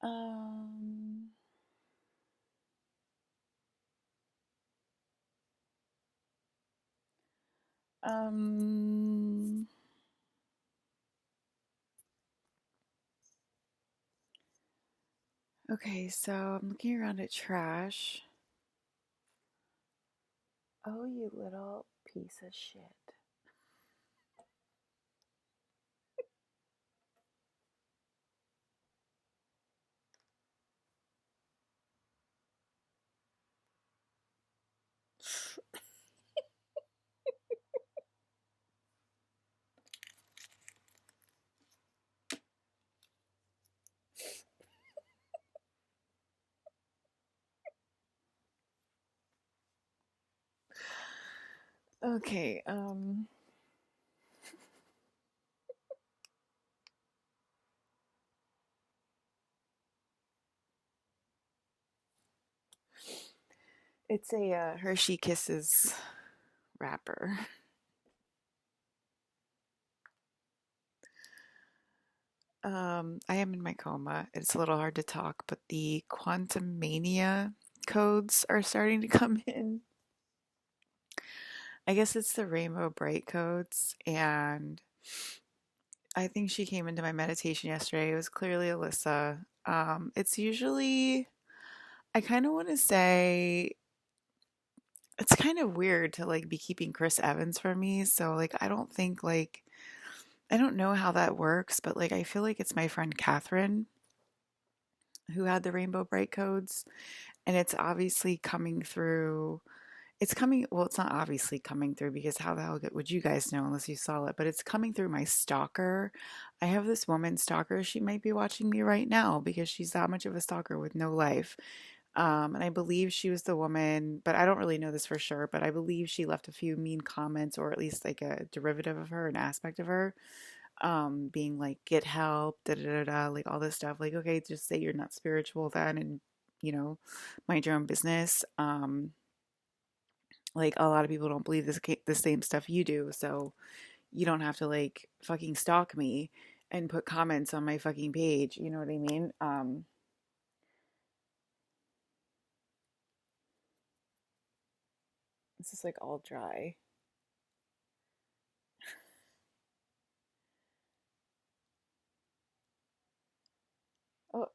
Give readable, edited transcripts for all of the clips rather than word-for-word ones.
Um, um, okay, so I'm looking around at trash. Oh, you little piece of shit. Okay, it's a Hershey Kisses wrapper. I am in my coma. It's a little hard to talk, but the quantum mania codes are starting to come in. I guess it's the rainbow bright codes, and I think she came into my meditation yesterday. It was clearly Alyssa. It's usually, I kind of want to say, it's kind of weird to like be keeping Chris Evans from me. So like, I don't think like, I don't know how that works, but like, I feel like it's my friend Catherine who had the rainbow bright codes, and it's obviously coming through. It's coming, well, it's not obviously coming through because how the hell would you guys know unless you saw it? But it's coming through my stalker. I have this woman stalker. She might be watching me right now because she's that much of a stalker with no life. And I believe she was the woman, but I don't really know this for sure. But I believe she left a few mean comments, or at least like a derivative of her, an aspect of her, being like, get help, da da da da, like all this stuff. Like, okay, just say you're not spiritual then, and you know, mind your own business. Like a lot of people don't believe the same stuff you do, so you don't have to like fucking stalk me and put comments on my fucking page. You know what I mean? This is like all dry. Oh,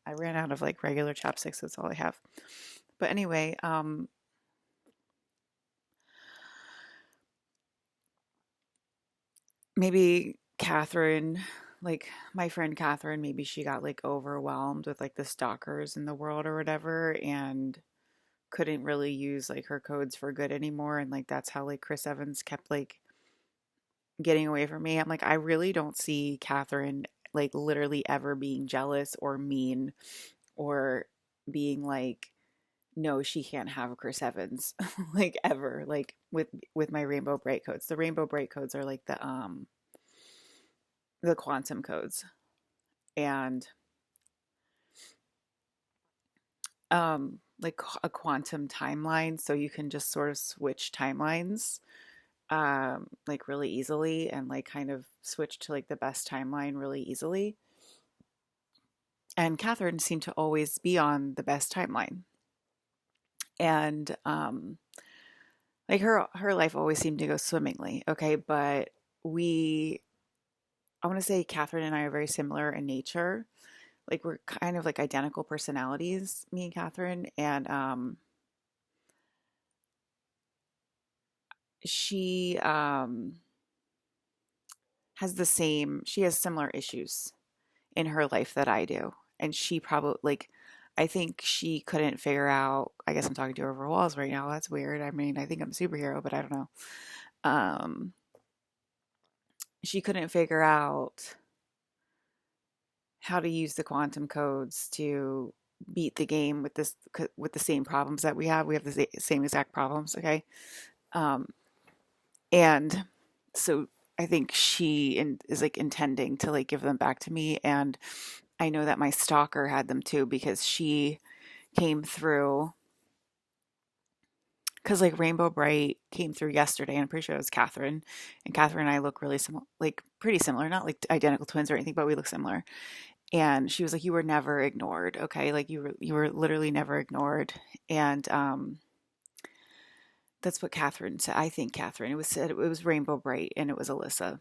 I ran out of like regular chapsticks. That's all I have. But anyway, maybe Catherine, like my friend Catherine, maybe she got like overwhelmed with like the stalkers in the world or whatever, and couldn't really use like her codes for good anymore. And like that's how like Chris Evans kept like getting away from me. I'm like, I really don't see Catherine like literally ever being jealous or mean or being like, no, she can't have Chris Evans like ever. Like with my rainbow bright codes. The rainbow bright codes are like the quantum codes. And like a quantum timeline, so you can just sort of switch timelines like really easily and like kind of switch to like the best timeline really easily. And Catherine seemed to always be on the best timeline. And like her life always seemed to go swimmingly. Okay, but we I want to say Catherine and I are very similar in nature. Like we're kind of like identical personalities, me and Catherine. And she has she has similar issues in her life that I do. And she probably like I think she couldn't figure out, I guess I'm talking to her over walls right now. That's weird. I mean, I think I'm a superhero, but I don't know. Um she couldn't figure out how to use the quantum codes to beat the game with the same problems that we have. We have the same exact problems, okay? Um and so I think is like intending to like give them back to me, and I know that my stalker had them too because she came through because like Rainbow Bright came through yesterday, and I'm pretty sure it was Catherine, and Catherine and I look really similar, like pretty similar, not like identical twins or anything, but we look similar. And she was like, "You were never ignored, okay? Like you were literally never ignored." And that's what Catherine said. I think Catherine. It was said it was Rainbow Bright, and it was Alyssa.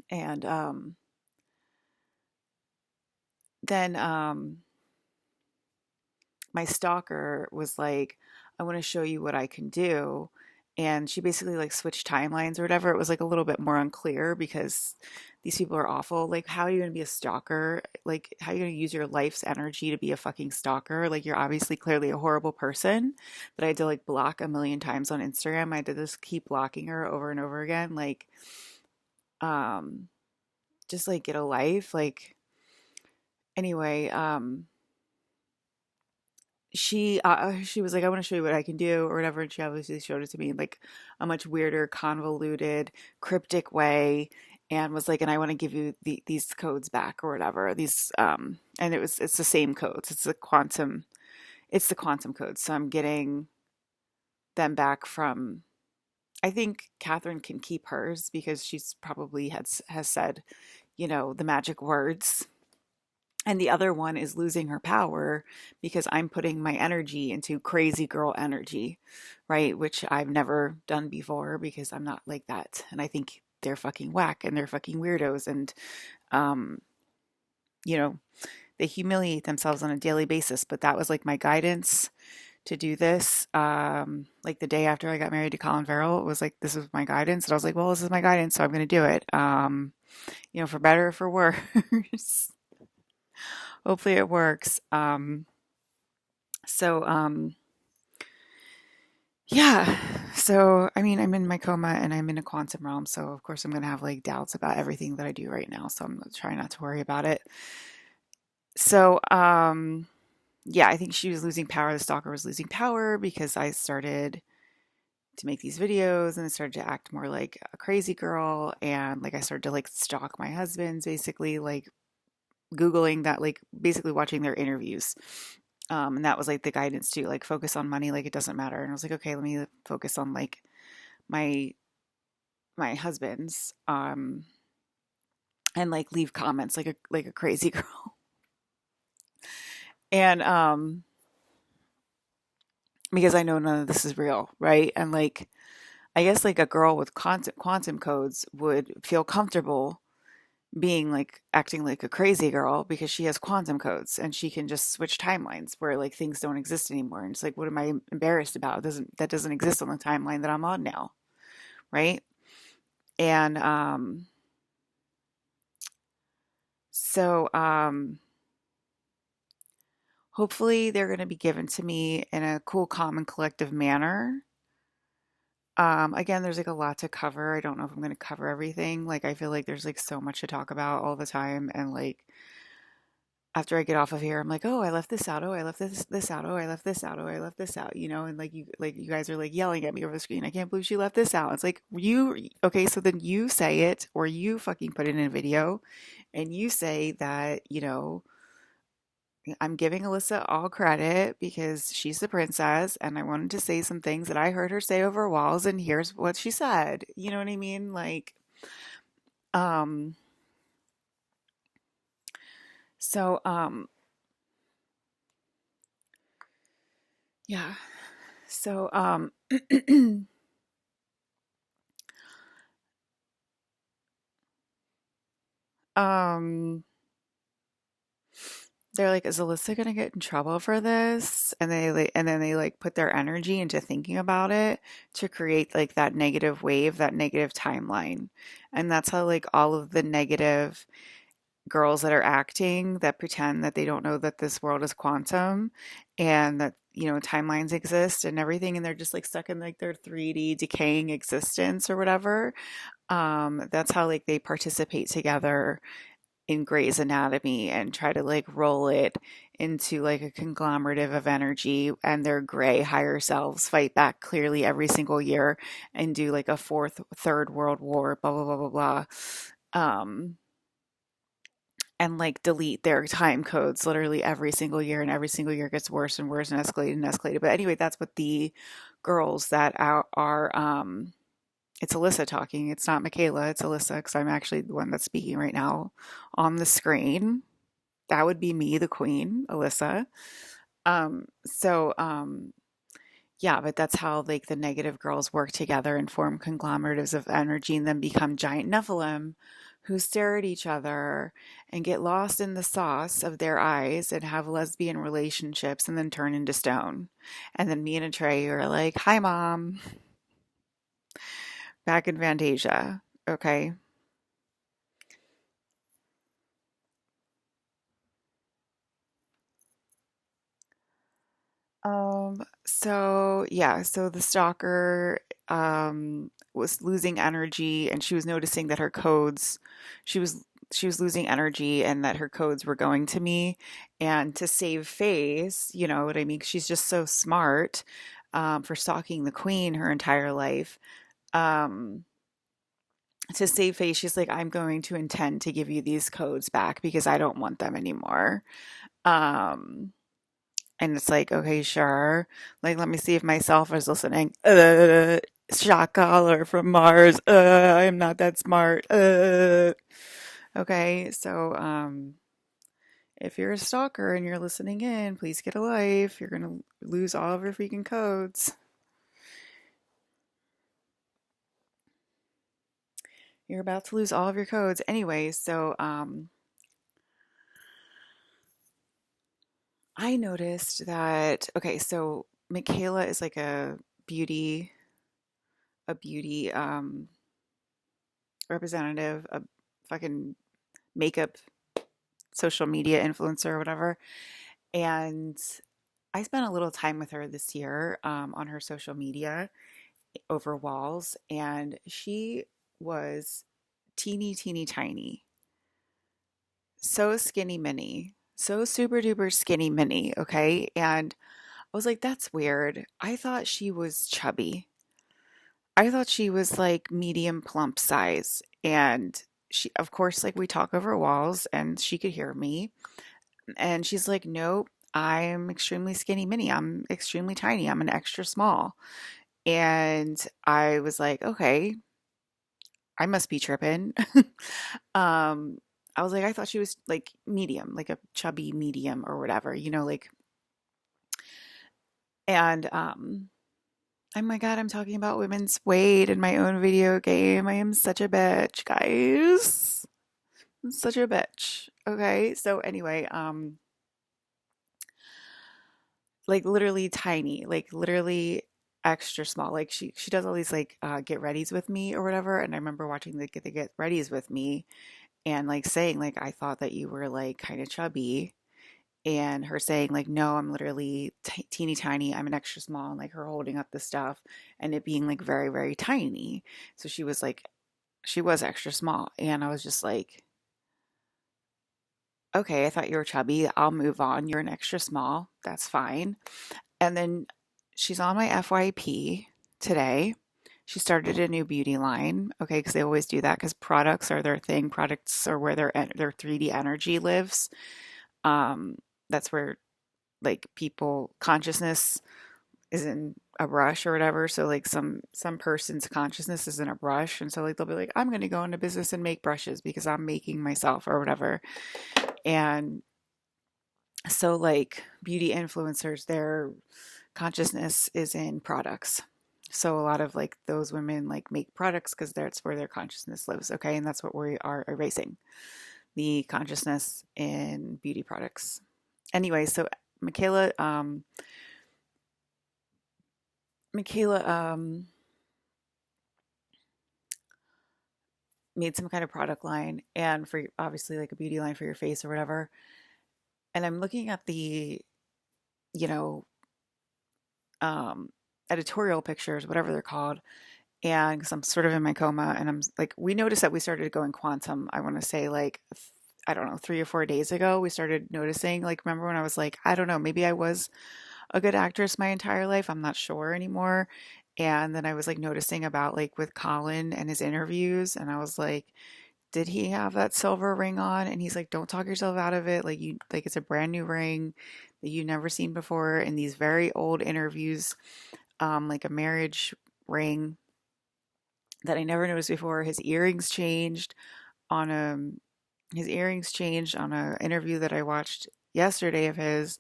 And then my stalker was like, I want to show you what I can do. And she basically like switched timelines or whatever. It was like a little bit more unclear because these people are awful. Like, how are you going to be a stalker? Like, how are you going to use your life's energy to be a fucking stalker? Like, you're obviously clearly a horrible person that I had to like block a million times on Instagram. I had to just keep blocking her over and over again. Like, um, just like get a life. Like, anyway, she was like, I want to show you what I can do or whatever, and she obviously showed it to me in like a much weirder, convoluted, cryptic way, and was like, and I want to give you these codes back or whatever, these and it's the same codes, it's the quantum codes, so I'm getting them back from, I think Catherine can keep hers because she's probably has said, the magic words. And the other one is losing her power because I'm putting my energy into crazy girl energy, right? Which I've never done before because I'm not like that. And I think they're fucking whack and they're fucking weirdos. And, um, you know, they humiliate themselves on a daily basis. But that was like my guidance to do this. Like the day after I got married to Colin Farrell, it was like, this is my guidance. And I was like, well, this is my guidance. So I'm going to do it. For better or for worse. Hopefully it works. So, yeah. So, I mean, I'm in my coma and I'm in a quantum realm. So, of course, I'm going to have like doubts about everything that I do right now. So, I'm trying not to worry about it. So, yeah, I think she was losing power. The stalker was losing power because I started to make these videos and I started to act more like a crazy girl. And like I started to like stalk my husbands, basically, like Googling that, like basically watching their interviews. And that was like the guidance too, like focus on money, like it doesn't matter. And I was like, okay, let me focus on like my my husband's, and like leave comments like a crazy girl. And because I know none of this is real, right? And like I guess like a girl with quantum codes would feel comfortable being like acting like a crazy girl because she has quantum codes and she can just switch timelines where like things don't exist anymore. And it's like, what am I embarrassed about? That doesn't exist on the timeline that I'm on now, right? And so hopefully they're going to be given to me in a cool, calm, and collective manner. Again, there's like a lot to cover. I don't know if I'm going to cover everything. Like I feel like there's like so much to talk about all the time, and like after I get off of here, I'm like, oh, I left this out. Oh, I left this out. Oh, I left this out. Oh, I left this out. And like you guys are like yelling at me over the screen. I can't believe she left this out. It's like okay, so then you say it, or you fucking put it in a video, and you say that I'm giving Alyssa all credit because she's the princess, and I wanted to say some things that I heard her say over walls, and here's what she said. You know what I mean? Like, um, so, yeah. So, um, they're like, is Alyssa gonna get in trouble for this? And then they like put their energy into thinking about it to create like that negative wave, that negative timeline. And that's how like all of the negative girls that are acting that pretend that they don't know that this world is quantum and that timelines exist and everything, and they're just like stuck in like their 3D decaying existence or whatever. That's how like they participate together in Grey's Anatomy and try to like roll it into like a conglomerative of energy, and their gray higher selves fight back clearly every single year and do like a third world war, blah blah blah blah blah. um and like delete their time codes literally every single year, and every single year gets worse and worse and escalated and escalated. But anyway, that's what the girls that are it's Alyssa talking. It's not Michaela, it's Alyssa, because I'm actually the one that's speaking right now on the screen. That would be me, the queen, Alyssa. So yeah, but that's how like the negative girls work together and form conglomerates of energy and then become giant Nephilim who stare at each other and get lost in the sauce of their eyes and have lesbian relationships and then turn into stone. And then me and Trey are like, "Hi, mom," back in Fantasia. Okay. So yeah, so the stalker was losing energy, and she was noticing that her codes she was she was losing energy and that her codes were going to me, and to save face, you know what I mean? 'Cause she's just so smart for stalking the queen her entire life. Um to save face, she's like, I'm going to intend to give you these codes back because I don't want them anymore. Um And it's like, okay, sure. Like, let me see if myself is listening. Shot caller from Mars. I am not that smart. Okay, so if you're a stalker and you're listening in, please get a life. You're gonna lose all of your freaking codes. You're about to lose all of your codes anyway. So I noticed that. Okay, so Michaela is like beauty, a beauty representative, a fucking makeup social media influencer or whatever. And I spent a little time with her this year on her social media over walls, and she was teeny, teeny, tiny. So skinny mini. So super duper skinny mini. Okay. And I was like, that's weird. I thought she was chubby. I thought she was like medium plump size. And she, of course, like we talk over walls and she could hear me. And she's like, nope, I'm extremely skinny mini. I'm extremely tiny. I'm an extra small. And I was like, okay, I must be tripping. um, I was like, I thought she was like medium, like a chubby medium or whatever, you know, like, and oh my God, I'm talking about women's weight in my own video game. I am such a bitch, guys. I'm such a bitch. Okay. So anyway, like literally tiny, like literally extra small. Like she does all these like get readies with me or whatever. And I remember watching the get readies with me and like saying like I thought that you were like kind of chubby, and her saying like no, I'm literally teeny tiny. I'm an extra small, and like her holding up the stuff and it being like very very tiny. So she was like she was extra small, and I was just like, okay, I thought you were chubby. I'll move on. You're an extra small. That's fine. And then she's on my FYP today. She started a new beauty line, okay, because they always do that because products are their thing. Products are where their 3D energy lives. Um, that's where like people consciousness is in a brush or whatever. So like some person's consciousness is in a brush, and so like they'll be like, I'm gonna go into business and make brushes because I'm making myself or whatever. And so like beauty influencers, their consciousness is in products. So a lot of like those women like make products because that's where their consciousness lives. Okay. And that's what we are erasing, the consciousness in beauty products. Anyway, so Michaela, Michaela made some kind of product line, and for obviously like a beauty line for your face or whatever. And I'm looking at the, you know, um, editorial pictures, whatever they're called, and because I'm sort of in my coma, and I'm like, we noticed that we started going quantum. I want to say like I don't know, 3 or 4 days ago, we started noticing. Like, remember when I was like, I don't know, maybe I was a good actress my entire life. I'm not sure anymore. And then I was like noticing about like with Colin and his interviews, and I was like, did he have that silver ring on? And he's like, don't talk yourself out of it. Like, it's a brand new ring that you've never seen before in these very old interviews, like a marriage ring that I never noticed before. On a his earrings changed on a interview that I watched yesterday of his,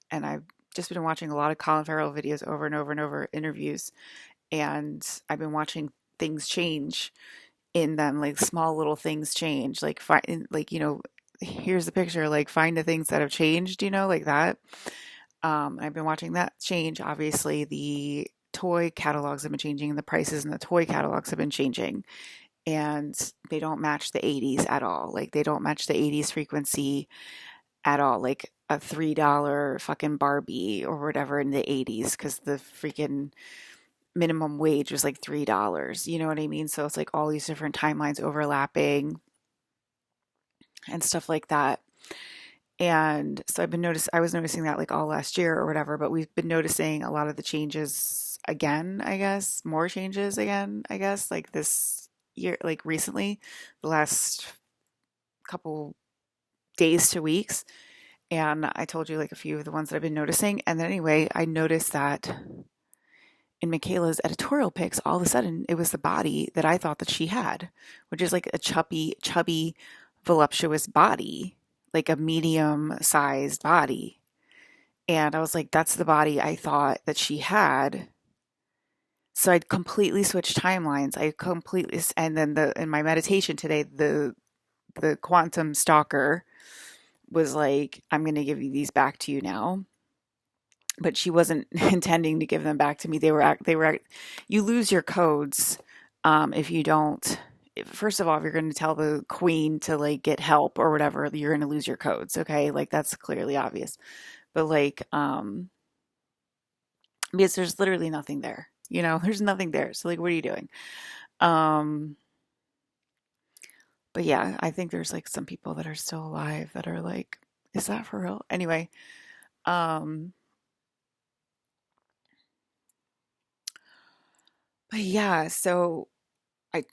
and I've just been watching a lot of Colin Farrell videos over and over and over interviews, and I've been watching things change in them, like small little things change, like find, like, here's the picture, like find the things that have changed, like that. I've been watching that change. Obviously, the toy catalogs have been changing, and the prices in the toy catalogs have been changing, and they don't match the 80s at all. Like, they don't match the 80s frequency at all. Like a $3 fucking Barbie or whatever in the 80s, because the freaking minimum wage was like $3. You know what I mean? So it's like all these different timelines overlapping and stuff like that. And so I was noticing that like all last year or whatever, but we've been noticing a lot of the changes again, I guess, more changes again, I guess, like this year, like recently, the last couple days to weeks. And I told you like a few of the ones that I've been noticing. And then anyway, I noticed that in Michaela's editorial pics, all of a sudden it was the body that I thought that she had, which is like a chubby, voluptuous body, like a medium sized body. And I was like, that's the body I thought that she had. So I'd completely switched timelines. And then in my meditation today, the quantum stalker was like, I'm going to give you these back to you now. But she wasn't intending to give them back to me. You lose your codes if you don't. First of all, if you're going to tell the queen to like get help or whatever, you're going to lose your codes. Okay, like that's clearly obvious. But like, because there's literally nothing there. There's nothing there. So like, what are you doing? Um, but yeah, I think there's like some people that are still alive that are like, is that for real? Anyway, um, but yeah, so I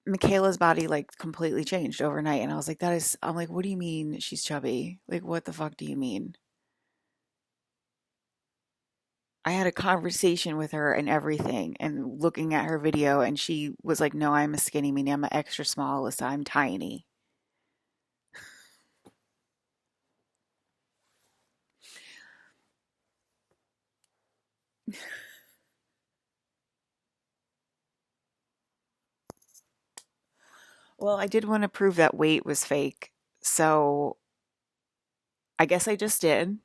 Michaela's body like completely changed overnight, and I was like, I'm like, what do you mean she's chubby? Like, what the fuck do you mean? I had a conversation with her and everything, and looking at her video, and she was like, no, I'm a skinny mini, I'm an extra small, Alyssa, I'm tiny. Well, I did want to prove that weight was fake, so I guess I just did.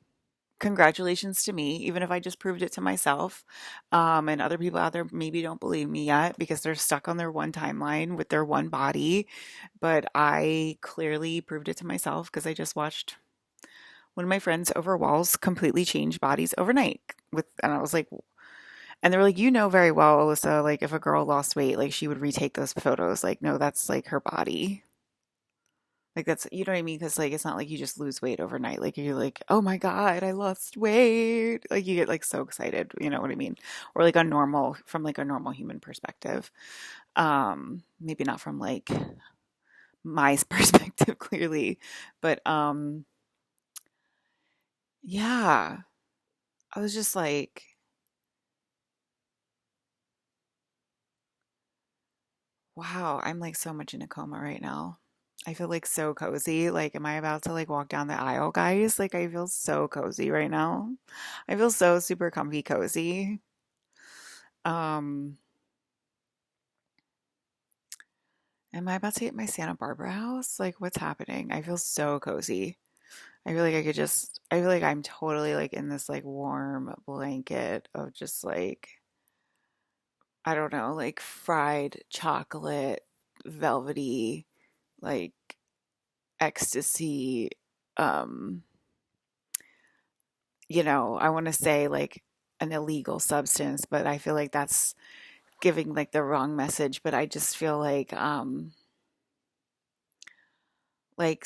Congratulations to me, even if I just proved it to myself. And other people out there maybe don't believe me yet because they're stuck on their one timeline with their one body. But I clearly proved it to myself because I just watched one of my friends over walls completely change bodies overnight. And I was like, and they were like, very well, Alyssa, like if a girl lost weight, like she would retake those photos. Like, no, that's like her body. Like that's, you know what I mean? Because like it's not like you just lose weight overnight. Like you're like, oh my God, I lost weight. Like you get like so excited, you know what I mean? Or like from like a normal human perspective. Maybe not from like my perspective clearly, but yeah, I was just like, wow, I'm like so much in a coma right now. I feel like so cozy. Like, am I about to like walk down the aisle, guys? Like, I feel so cozy right now. I feel so super comfy cozy. Um, am I about to get my Santa Barbara house? Like, what's happening? I feel so cozy. I feel like I'm totally like in this like warm blanket of just like, I don't know, like fried chocolate, velvety, like ecstasy. Um, I want to say like an illegal substance, but I feel like that's giving like the wrong message. But I just feel like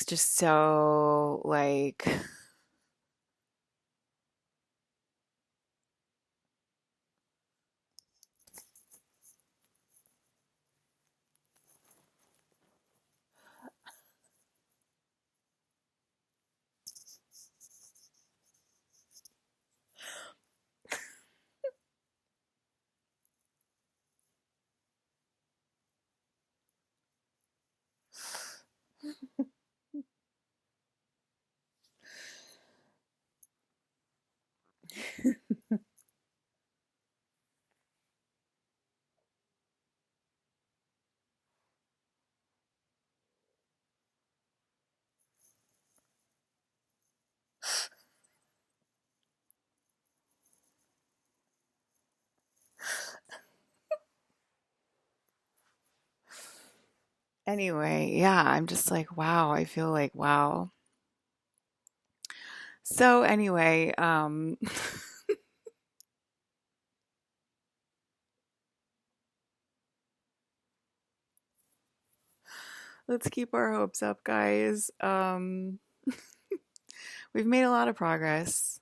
just so like Anyway, yeah, I'm just like, wow, I feel like, wow. So anyway, let's keep our hopes up, guys. We've made a lot of progress.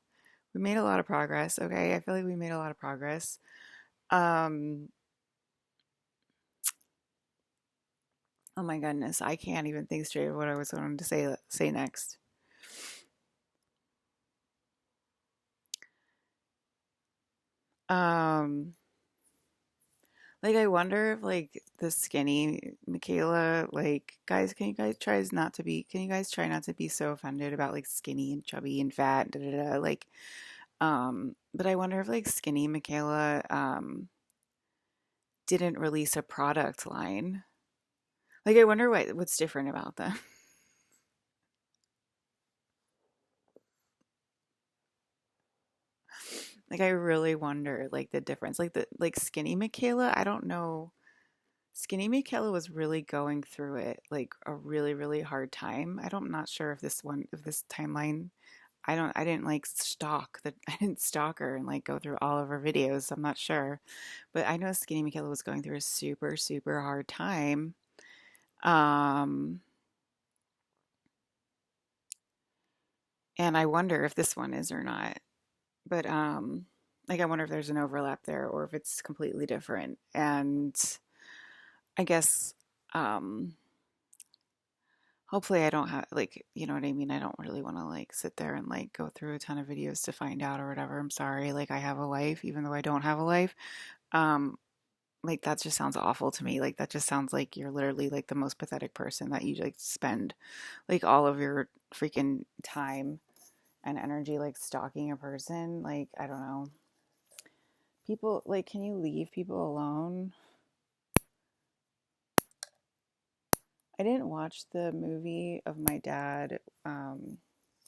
We made a lot of progress, okay? I feel like we made a lot of progress. Um, oh my goodness, I can't even think straight of what I was going to say next. Um, like I wonder if like the skinny Michaela, like guys, can you guys try not to be so offended about like skinny and chubby and fat, da da da, like but I wonder if like skinny Michaela didn't release a product line. Like I wonder what's different about them. Like I really wonder like the difference. Like the like skinny Michaela, I don't know. Skinny Michaela was really going through it like a really, really hard time. I'm not sure if this timeline, I didn't like stalk that, I didn't stalk her and like go through all of her videos. I'm not sure. But I know Skinny Michaela was going through a super, super hard time. Um, and I wonder if this one is or not. But like I wonder if there's an overlap there or if it's completely different. And I guess um hopefully I don't have like, you know what I mean? I don't really want to like sit there and like go through a ton of videos to find out or whatever. I'm sorry. Like I have a life even though I don't have a life. Um like that just sounds awful to me. Like that just sounds like you're literally like the most pathetic person that you like spend like all of your freaking time and energy like stalking a person. Like I don't know. People like can you leave people alone? I didn't watch the movie of my dad. I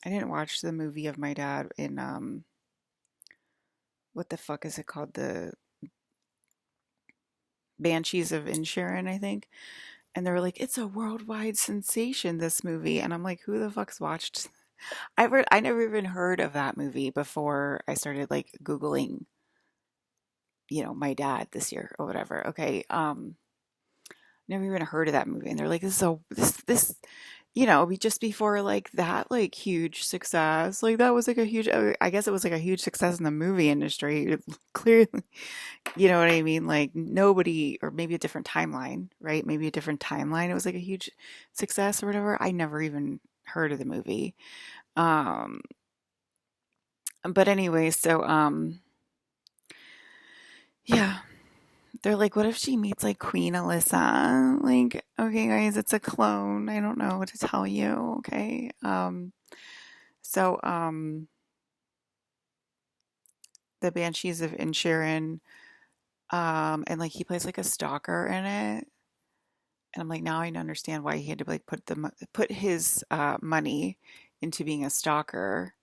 didn't watch the movie of my dad in what the fuck is it called? The Banshees of Inisherin, I think. And they were like, it's a worldwide sensation, this movie. And I'm like, who the fuck's watched? I never even heard of that movie before I started like Googling, you know, my dad this year or whatever. Okay. Never even heard of that movie. And they're like, this you know, just before like that like huge success. Like that was like a huge I guess it was like a huge success in the movie industry. Clearly, you know what I mean? Like nobody or maybe a different timeline, right? Maybe a different timeline. It was like a huge success or whatever. I never even heard of the movie. Um but anyway, so yeah. They're like, what if she meets like Queen Alyssa? Like, okay, guys, it's a clone. I don't know what to tell you. Okay. So, the Banshees of Inisherin, and like he plays like a stalker in it. And I'm like, now I understand why he had to like put his money into being a stalker,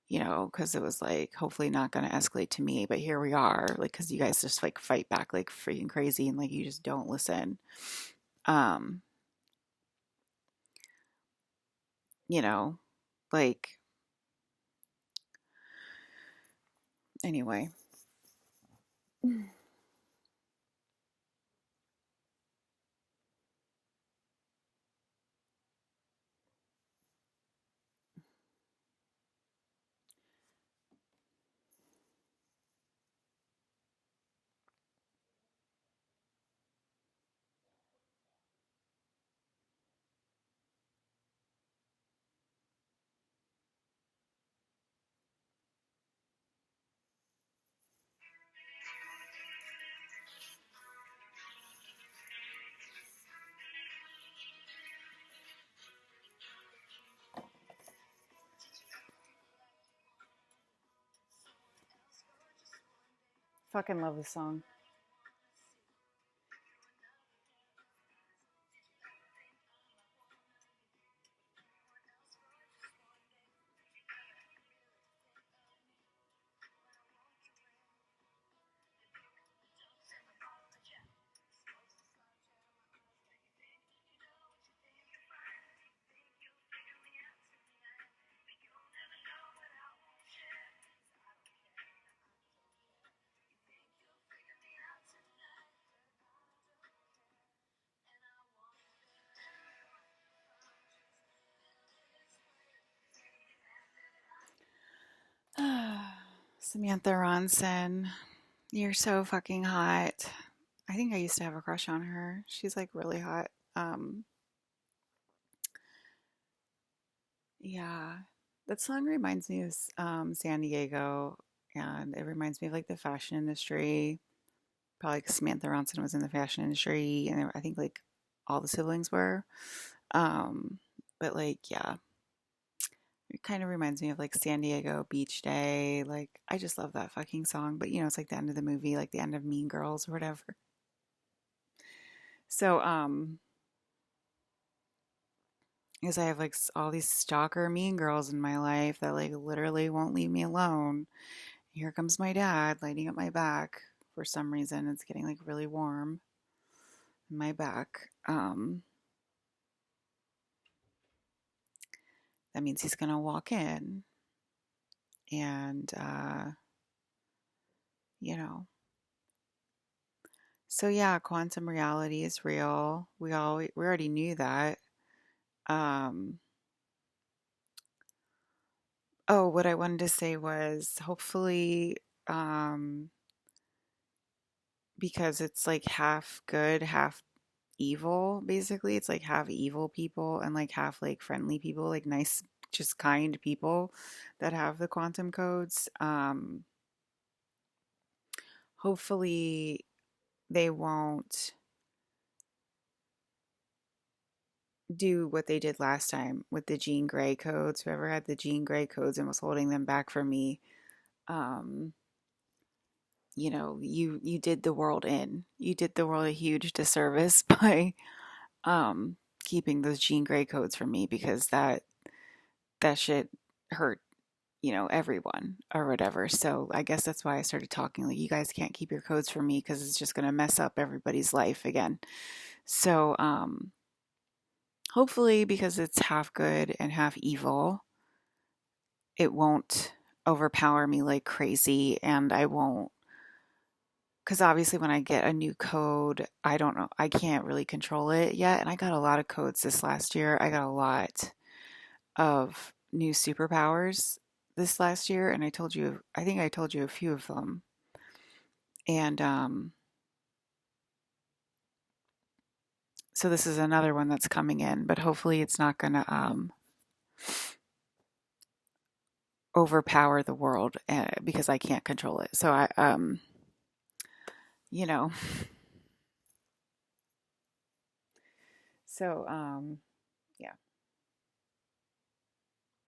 you know, because it was like hopefully not going to escalate to me, but here we are, like, because you guys just like fight back like freaking crazy and like you just don't listen. Um, you know, like anyway. Fucking love this song. Samantha Ronson, you're so fucking hot. I think I used to have a crush on her. She's like really hot. Um, yeah, that song reminds me of San Diego, and it reminds me of like the fashion industry. Probably because Samantha Ronson was in the fashion industry, and I think like all the siblings were. Um, but like, yeah, it kind of reminds me of like San Diego Beach Day. Like, I just love that fucking song. But it's like the end of the movie, like the end of Mean Girls or whatever. So, because I have like all these stalker mean girls in my life that like literally won't leave me alone. Here comes my dad lighting up my back for some reason. It's getting like really warm in my back. That means he's gonna walk in, and you know. So yeah, quantum reality is real. We already knew that. Um, oh, what I wanted to say was hopefully, um, because it's like half good, half evil, basically. It's like half evil people and like half like friendly people, like nice, just kind people that have the quantum codes. Hopefully they won't do what they did last time with the Jean Grey codes. Whoever had the Jean Grey codes and was holding them back from me, um, you did the world in. You did the world a huge disservice by um keeping those Jean Grey codes from me because that shit hurt, everyone or whatever. So I guess that's why I started talking like you guys can't keep your codes from me because it's just gonna mess up everybody's life again. So hopefully because it's half good and half evil, it won't overpower me like crazy and I won't because obviously when I get a new code, I don't know, I can't really control it yet. And I got a lot of codes this last year. I got a lot of new superpowers this last year, and I think I told you a few of them. And so this is another one that's coming in, but hopefully it's not going to overpower the world because I can't control it. So you know, so